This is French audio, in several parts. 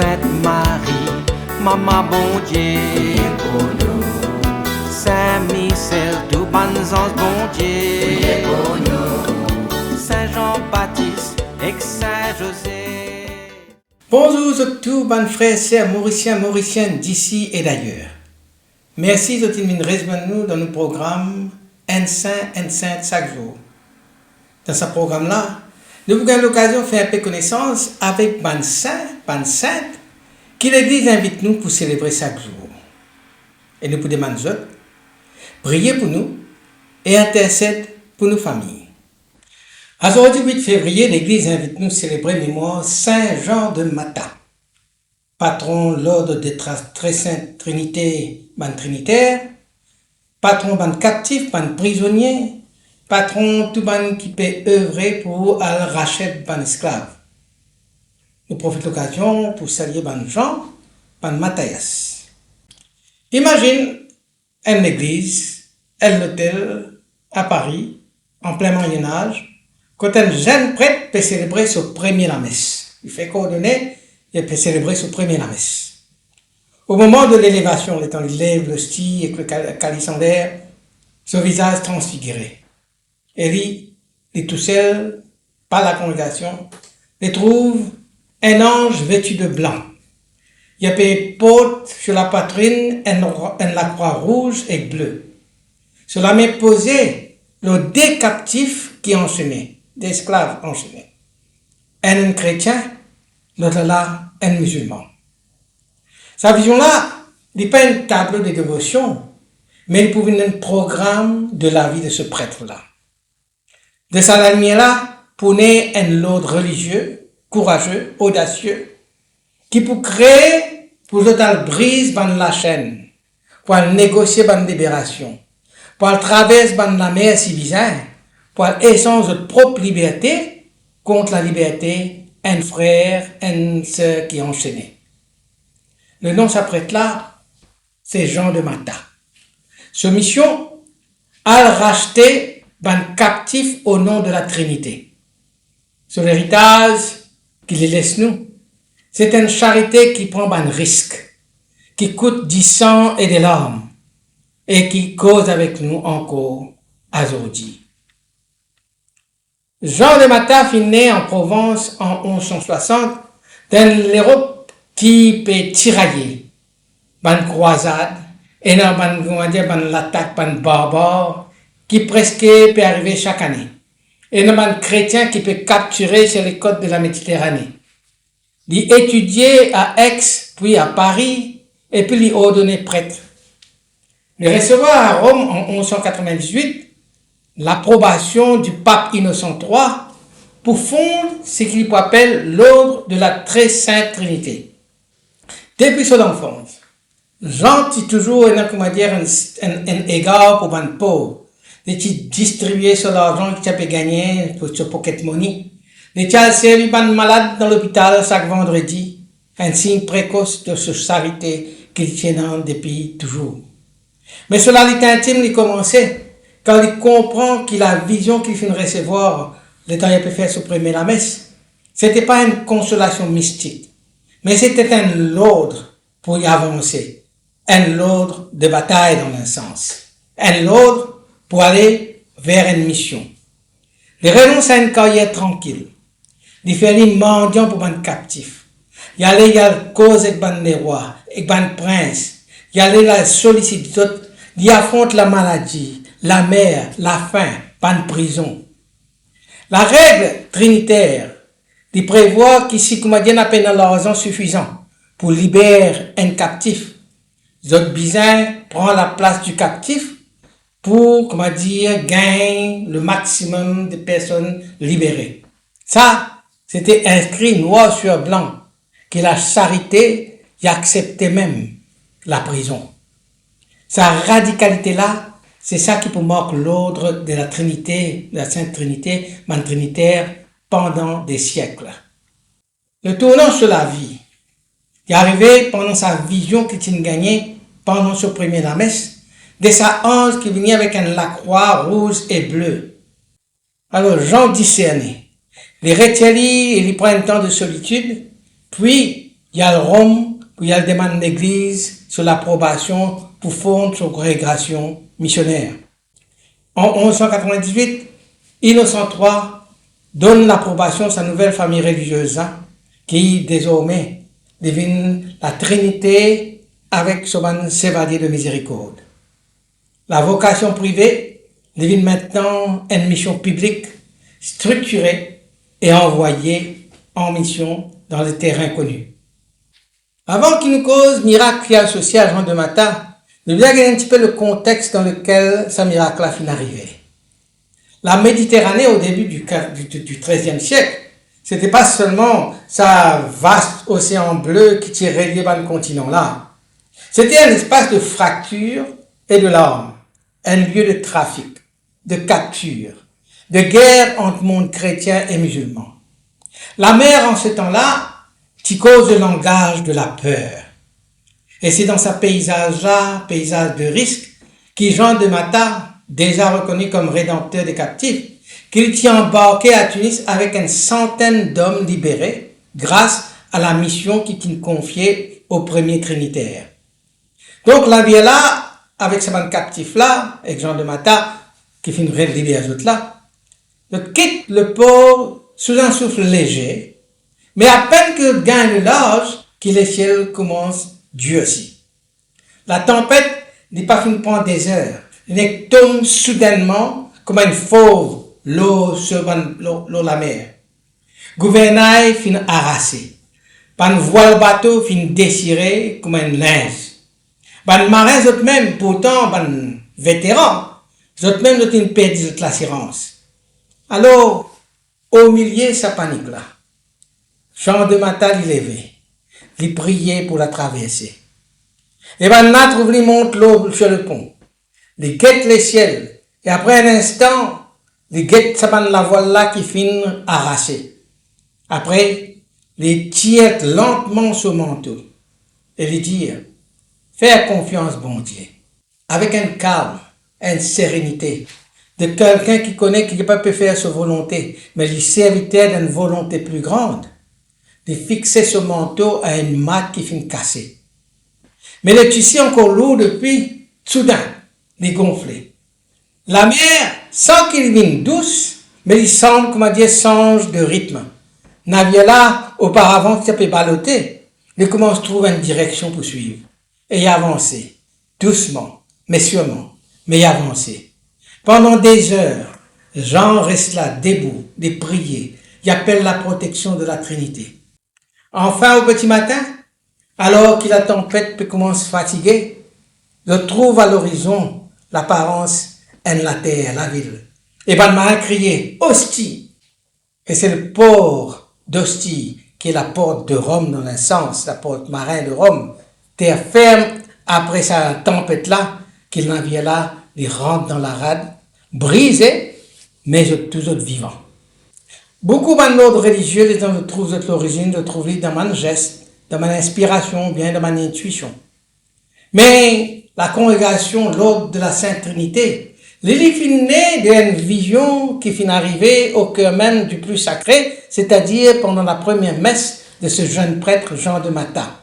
Sainte Marie, Maman bon Dieu, pour nous. Saint Michel, tout bon ange bon Dieu, pour nous. Saint Jean-Baptiste et Saint José. Bonjour tous bonnes frères et sœurs mauriciennes d'ici et d'ailleurs. Merci de rejoindre nous dans notre programme Un Saint chaque jour. Dans ce programme-là, nous avons l'occasion de faire un peu connaissance avec ban saint, qui l'Église invite nous pour célébrer chaque jour. Et nous pouvons demander prier pour nous et intercéder pour nos familles. Aujourd'hui, 8 février, l'Église invite nous à célébrer mémoire Saint Jean de Matha, patron l'ordre de très sainte Trinité, ban trinitaire, patron ban captif, ban prisonnier, patron tout ban qui peut œuvrer pour racheter ban esclave. Nous profitons de l'occasion pour saluer ban Jean, ban Matthias. Imagine une église, un hôtel à Paris, en plein Moyen-Âge, quand un jeune prêtre peut célébrer son premier la messe. Il fait coordonner, il peut célébrer son premier la messe. Au moment de l'élévation, l'étant il lève le style avec le calice en l'air, son visage transfiguré. Et lui, il est tout seul, par la congrégation, il trouve un ange vêtu de blanc. Il porte sur la poitrine la croix rouge et bleue. Sur la main posée, le deux captifs qui enchaînaient, des esclaves enchaînés. Un chrétien, l'autre là, un musulman. Sa vision-là, il n'est pas un tableau de dévotion, mais il pouvait être un programme de la vie de ce prêtre-là. De sa lumière-là, pour naître un ordre religieux, courageux, audacieux, qui pour créer, pour le brise la chaîne, pour négocier la libération, pour traverser la mer civilisée, pour essence de propre liberté contre la liberté, un frère, une sœur qui est enchaîné. Le nom s'apprête là, c'est Jean de Matha. Sa mission, à racheter un captif au nom de la Trinité. Son héritage qu'il laisse nous, c'est une charité qui prend un risque, qui coûte du sang et des larmes, et qui cause avec nous encore aujourd'hui. Jean de Matha fut né en Provence en 1160 dans l'Europe qui peut tirailler, ban croisade, et dans l'attaque barbare qui presque peut arriver chaque année, et dans ban chrétien qui peut capturer sur les côtes de la Méditerranée. Il étudiait à Aix, puis à Paris, et puis il ordonné prêtre. Il recevra à Rome en 1198 l'approbation du pape Innocent III pour fondre ce qu'il appelle l'ordre de la très sainte Trinité. Depuis son enfance, Jean a toujours un égard pour les pauvres. Il distribuait son argent qu'il avait gagné pour son pocket money. Il a servi les malades dans l'hôpital chaque vendredi, un signe précoce de sa charité qu'il tient depuis toujours. Mais cela l'est intime, il commençait quand il comprend que la vision qu'il vient de recevoir, le temps il peut faire supprimer la messe, c'était pas une consolation mystique, mais c'était un ordre pour y avancer, un ordre de bataille dans un sens, un ordre pour aller vers une mission. Il renonce à une carrière tranquille, il fait un mendiant pour un captif, il allait à la cause avec les rois, avec les princes, il allait la solliciter, il affronte la maladie, la mer, la faim, pas de prison. La règle trinitaire, il prévoit qu'ici, comme on a peine l'argent suffisant pour libérer un captif, Zot Bizin prend la place du captif pour, gagner le maximum de personnes libérées. Ça, c'était inscrit noir sur blanc, que la charité y acceptait même la prison. Sa radicalité-là, c'est ça qui peut marquer l'ordre de la Trinité, de la Sainte Trinité, man trinitaire, pendant des siècles. Le tournant sur la vie, il est arrivé pendant sa vision qu'il a gagnée, pendant son premier la messe, de sa ange qui venait avec la croix rouge et bleue. Alors Jean discernait. Les retiennent, il prend un temps de solitude, puis Il y a le Rome, où il y a le demande de l'église sur l'approbation pour fondre son congrégation missionnaire. En 1198, Innocent III donne l'approbation à sa nouvelle famille religieuse, qui désormais devient la Trinité avec son Chevalier de miséricorde. La vocation privée devient maintenant une mission publique structurée et envoyée en mission dans les terrains connus. Avant qu'il nous cause miracle qui a associé à Jean de Matha, nous allons regarder un petit peu le contexte dans lequel ce miracle-là finit arrivé. La Méditerranée, au début du XIIIe siècle, c'était pas seulement ce vaste océan bleu qui tirait relié par le continent-là. C'était un espace de fracture et de larmes, un lieu de trafic, de capture, de guerre entre monde chrétien et musulman. La mer, en ce temps-là, qui cause le langage de la peur. Et c'est dans ce paysage-là, paysage de risque, qui Jean de Matha, déjà reconnu comme rédempteur des captifs, qu'il tient embarqué à Tunis avec une centaine d'hommes libérés grâce à la mission qu'il tient confiée au premier trinitaire. Donc la vie est là, avec ce captif-là, avec Jean de Matha, qui finit de libérer les autres là, quitte le port sous un souffle léger, mais à peine que gagne le large, que les ciels commencent Dieu aussi. La tempête n'est pas fini prendre des heures. Il tombe soudainement comme une fauve l'eau sur la mer. Gouvernail finit arrassé. Ban voile bateau finit déchiré comme un linge. Ban marins eux-mêmes, pourtant, ban vétérans, eux-mêmes ont perdu l'assurance. Alors, au milieu de sa panique-là, Jean de Matha l'y levait, l'y priait pour la traverser. Et ben là, trouve lui monte l'eau sur le pont, l'y guette les ciels, et après un instant, l'y guette la voile là qui finit arrachée. Après, l'y tire lentement son manteau, et lui dire, faire confiance, bon Dieu, avec un calme, une sérénité, de quelqu'un qui connaît qu'il ne peut pas faire sa volonté, mais il serviteur d'une volonté plus grande, de fixer ce manteau à une matte qui finit cassée. Mais le tissu encore lourd depuis, soudain, il gonflé. La mer, sans qu'il vienne douce, mais il semble, comment dire, change de rythme. Navire là, auparavant, qui s'appelait balloter, il commence à trouver une direction pour suivre. Et y avancer, doucement, mais sûrement, mais y avancer. Pendant des heures, Jean reste là, debout, de prier. Il appelle la protection de la Trinité. Enfin, au petit matin, alors que la tempête commence à fatiguer, je trouve à l'horizon l'apparence de la terre, la ville. Et ben, m'a crié, Ostie! Et c'est le port d'Ostie, qui est la porte de Rome dans un sens, la porte marin de Rome. Terre ferme, après sa tempête-là, qu'il navire là, il rentre dans la rade, brisé, mais toujours vivant. Beaucoup d'ordres religieux, les gens trouvent l'origine, de trouver dans mon geste, dans mon inspiration, bien dans mon intuition. Mais la congrégation, l'ordre de la Sainte Trinité, les finit né d'une vision qui finit arriver au cœur même du plus sacré, c'est-à-dire pendant la première messe de ce jeune prêtre Jean de Matha.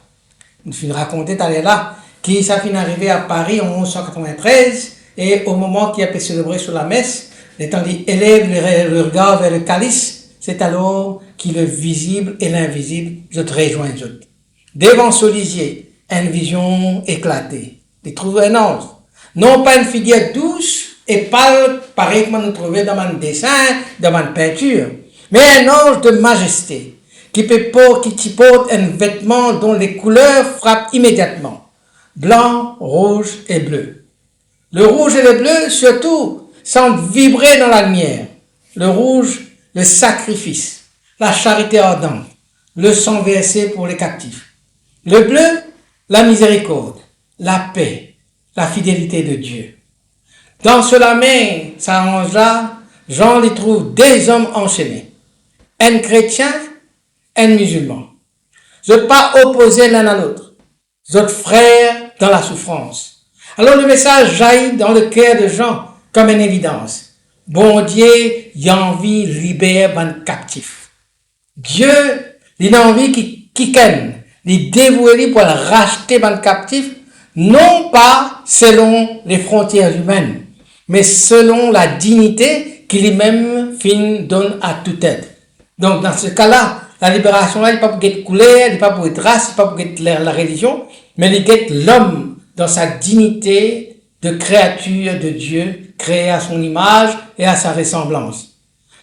Il finit raconter d'aller là, qui ça finit arrivé à Paris en 1193, et au moment qu'il a pu célébrer sur la messe, étant dit élève le regard vers le calice, c'est alors que le visible et l'invisible se rejoignent. Devant ce lisier, une vision éclatée. Il trouve un ange. Non pas une figure douce et pâle, pareil que nous trouvons dans mon dessin, dans mon peinture, mais un ange de majesté, qui porte un vêtement dont les couleurs frappent immédiatement. Blanc, rouge et bleu. Le rouge et le bleu, surtout, semblent vibrer dans la lumière. Le rouge, le sacrifice, la charité ardente, le sang versé pour les captifs. Le bleu, la miséricorde, la paix, la fidélité de Dieu. Dans cela même, ça arrange-là, Jean y trouve des hommes enchaînés. Un chrétien, un musulman. Je ne pas opposer l'un à l'autre. Votre frère dans la souffrance. Alors le message jaillit dans le cœur de Jean comme une évidence. Bon Dieu, il a envie de libérer un captif. Dieu, il a envie qu'il ken, les dévouer pour racheter ban captif, non pas selon les frontières humaines, mais selon la dignité qu'il lui-même donne à tout être. Donc, dans ce cas-là, la libération, là, il n'est pas pour être couleur, il n'est pas pour être race, il n'est pas pour être la religion, mais il est l'homme dans sa dignité de créature de Dieu, créé à son image et à sa ressemblance.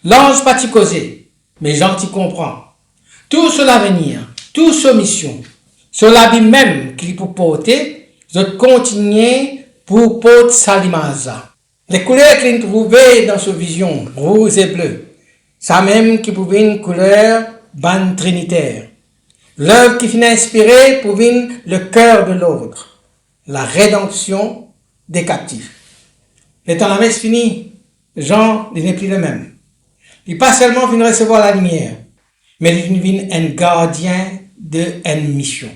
L'ange pas t'y causer, mais Jean t'y comprend. Tout sur l'avenir, tout soumission, sur l'habit même qu'il peut porter, je continue pour porter sa image. Les couleurs qu'il trouvait dans sa vision, rouge et bleu, ça même qui pouvait une couleur ban trinitaire. L'œuvre qui finit inspirée pouvait le cœur de l'ordre, la rédemption des captifs. Étant la messe finie, Jean n'est plus le même. Il pas seulement venu recevoir la lumière, mais il vient un gardien d'une mission.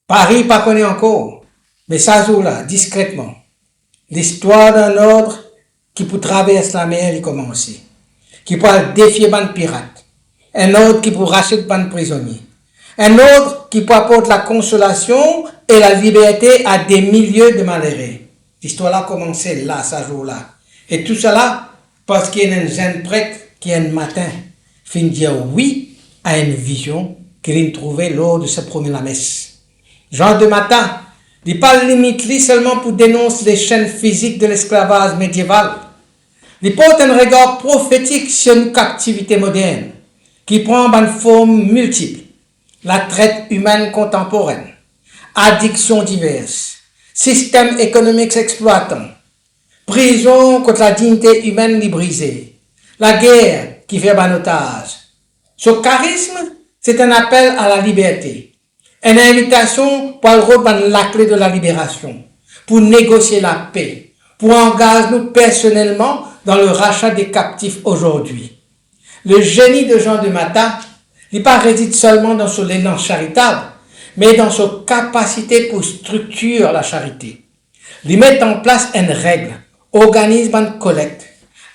Paris pas connaît encore, mais ça joue là, discrètement. L'histoire d'un ordre qui pour traverser la mer est commencé, qui pour défier ban pirate, un ordre qui pour racheter ban prisonnier, un ordre qui pour apporter la consolation et la liberté à des milliers de malheureux. L'histoire là a commencé là, ça joue là. Et tout cela parce qu'il y a un jeune prêtre qui un matin fin dire oui à une vision qu'il a trouvée lors de sa première messe. Jean de matin, il pas limite seulement pour dénoncer les chaînes physiques de l'esclavage médiéval. Il porte un regard prophétique sur une captivité moderne qui prend une forme multiple. La traite humaine contemporaine, addictions diverses, système économique exploitant, prison contre la dignité humaine brisée, la guerre qui fait ban otage. Ce charisme, c'est un appel à la liberté, une invitation pour reprendre la clé de la libération, pour négocier la paix, pour engager nous personnellement dans le rachat des captifs aujourd'hui. Le génie de Jean de Matha, il pas réside seulement dans son élan charitable, mais dans sa capacité pour structurer la charité. Il met en place une règle, organise une collecte,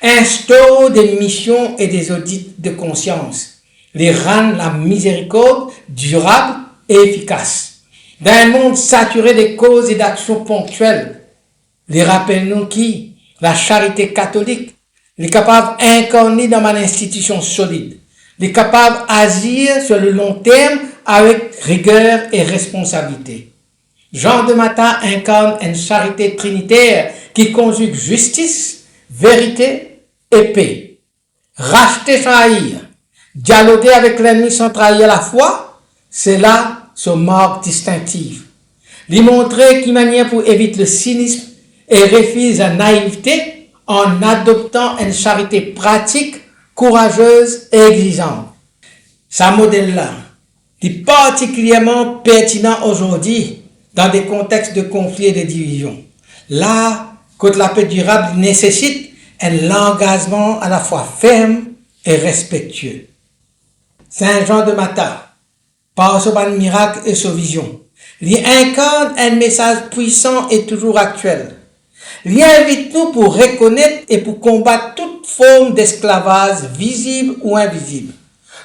instaure des missions et des audits de conscience, les rend la miséricorde durable et efficace. Dans un monde saturé de causes et d'actions ponctuelles, les rappelle-nous qui, la charité catholique, est capable d'incarner dans une institution solide, est capable d'agir sur le long terme avec rigueur et responsabilité. Jean de Matha incarne une charité trinitaire qui conjugue justice, vérité et paix. Racheter sans haïr, dialoguer avec l'ennemi sans trahir la foi, c'est là son marque distinctive. Lui montrer qu'il manière pour éviter le cynisme et refuse la naïveté en adoptant une charité pratique, courageuse et exigeante. Ce modèle-là est particulièrement pertinent aujourd'hui dans des contextes de conflits et de divisions. Là, quand la paix durable nécessite un engagement à la fois ferme et respectueux. Saint Jean de Matha, par ce bon miracle et sa vision, il incarne un message puissant et toujours actuel. Il invite nous pour reconnaître et pour combattre toute forme d'esclavage visible ou invisible,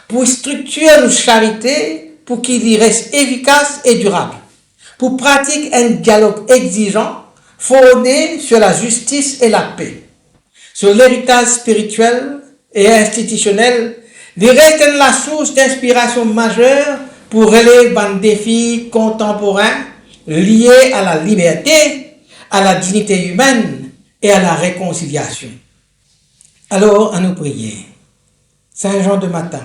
pour structurer nos charités pour qu'il y reste efficace et durable, pour pratiquer un dialogue exigeant fondé sur la justice et la paix, sur l'héritage spirituel et institutionnel. Il reste la source d'inspiration majeure pour relever un défi contemporain lié à la liberté, à la dignité humaine et à la réconciliation. Alors, à nous prier. Saint Jean de Matha,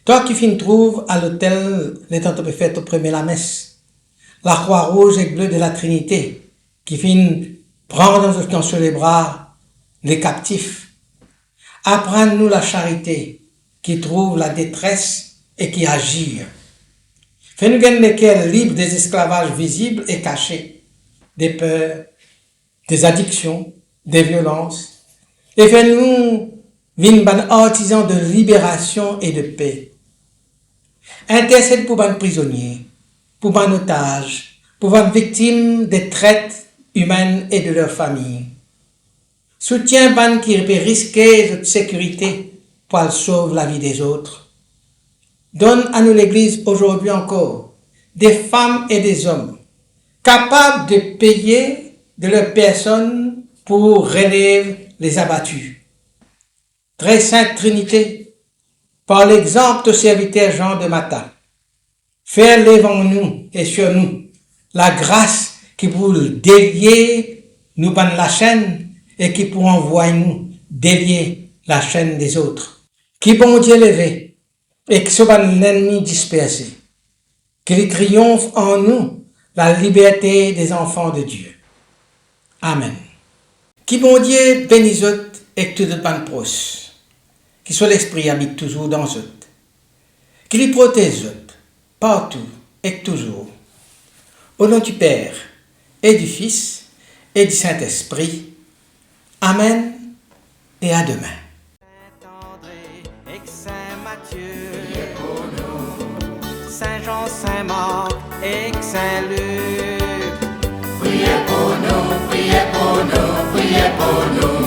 toi qui fin trouves à l'autel les temps de fête au premier la messe, la croix rouge et bleue de la Trinité, qui fin prendre dans sur les bras les captifs, apprends-nous la charité qui trouve la détresse et qui agit. Fais-nous gagner le cœur libre des esclavages visibles et cachés, des peurs, des addictions, des violences, et fais-nous venir ban artisans de libération et de paix. Intercède pour ban prisonniers, pour ban otages, pour ban victimes des traites humaines et de leurs familles. Soutiens ban qui peut risquer notre sécurité pour sauver la vie des autres. Donne à nous l'Église aujourd'hui encore des femmes et des hommes capables de payer de leur personne pour relever les abattus. Très Sainte Trinité, par l'exemple de serviteur Jean de Mata, faire lever en nous et sur nous la grâce qui pour délier nous par la chaîne et qui pour envoyer nous délier la chaîne des autres. Qui bon Dieu levé et qui soit l'ennemi dispersé. Qu'il triomphe en nous la liberté des enfants de Dieu. Amen. Qui bon Dieu bénisse et tout de bonne proche. Qui soit l'esprit habite toujours dans eux. Qui les protège partout et toujours. Au nom du Père et du Fils et du Saint-Esprit. Amen et à demain. Saint-André et Saint-Matthieu, priez pour nous. Saint-Jean, Saint-Marc et Saint-Luc, priez pour nous, priez pour nous, priez pour nous.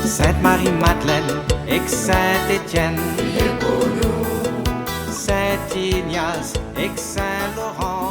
Sainte-Marie-Madeleine et Saint-Étienne, priez pour nous. Saint-Ignace et Saint-Laurent,